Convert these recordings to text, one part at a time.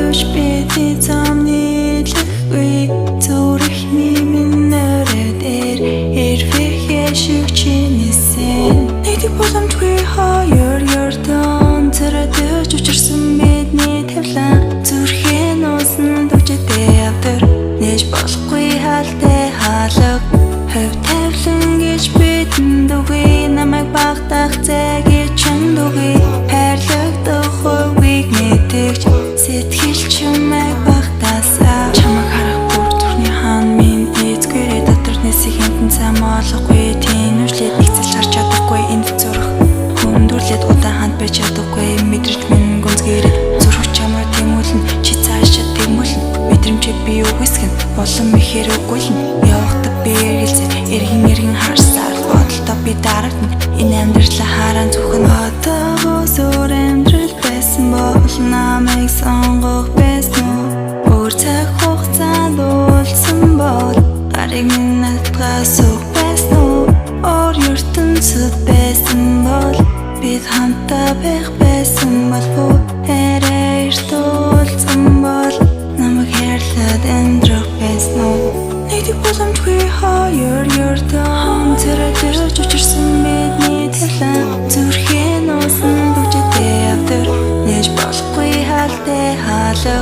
Юуш бити замнийлгүй зүрхний минь өрөөдөр эрвэхэ шигчинэсэн нэгдэг боломжгүй хоёр ярдан царайдаж учирсан бидний тавлан зүрхээ нуусан дөвчтэй явдар нэж болохгүй халтай хаалга хөв тавлан гэж бидэнд үгүй намайг багтаах зэгийг чанд үгүй хайрлагдах хувийг мэдэгч сэтгэл чимээг багтаасаа чамайг харах бүр зүрхний хаан минь эзгэрээ дотор нэсийг хэмтэн цам олохгүй тэнвэрлээд нэгцэл харж чадахгүй энэ зүрх хүндүрлээд удаан ханд байж чадахгүй мэдрэж минь гүнзгийрээ зүрх чамаар тэмүүлэн чи цаашаа тэмүүлэн мэдрэмжээ би үгүйсгэн улам ихээр өгүүлэн явахдаа би эргэлзээ эргэн харсаар бодолтой би дарагдана энэ амьдралаа хараан зүхэн одоо зур амьдрал байсан бол намайг сонгох байсан уу өөр цаг хугацаанд уулзсан бол гарыг минь надгаас өг байсан уу өөр ертөнцид байсан бол бид хамтаа байх байсан болов уу эрт уулзсан бол намайг хайрлаад амьдрах байсан уу нэгдэг боломжгүй хоёр ярдан царайдаж учирсан бидний тавлан зүрхээ нуусан дөвчтэй явдар нэж болохгүй халтай хаалга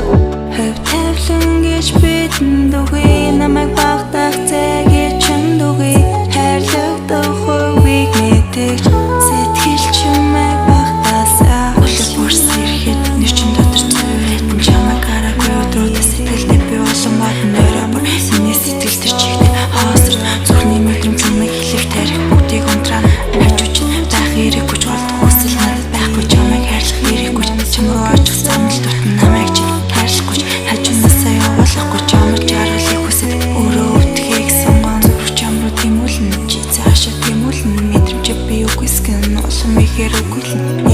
хөв тавлан гэж бидэнд үгүй намайг багтаах зэгийг чанд үгүй хайрлагдах хувийг мэдэгч сэтгэл чимээг багтаасаа үлэг бүрс ирэхэд нэр чин дотор зүрхэтэн чамайг хараагүй өдрүүдээ сэтгэлдээ би улам бодно өрөө бүр миний сэтгэл төр чихтэй хоосорт зүрхний мэдрэмж чамайг хэлэх тарих бүгдийг унтраана хажууч байх хэрэггүй ч болдог хүсэл надад байхгүй чамайг хайрлах хэрэггүй чам руу очих санал дутна намайг чи хайрлахгүй хажуунасаа явуулахгүй чамайг жаргалыг хүсэж өөрөө өвтгэй гэсэн гон зүрх чам руу тэмүүлэн чи цаашаа тэмүүлэн мэдрэмжээ би үгүйсгэн улам ихээр өгүүлэн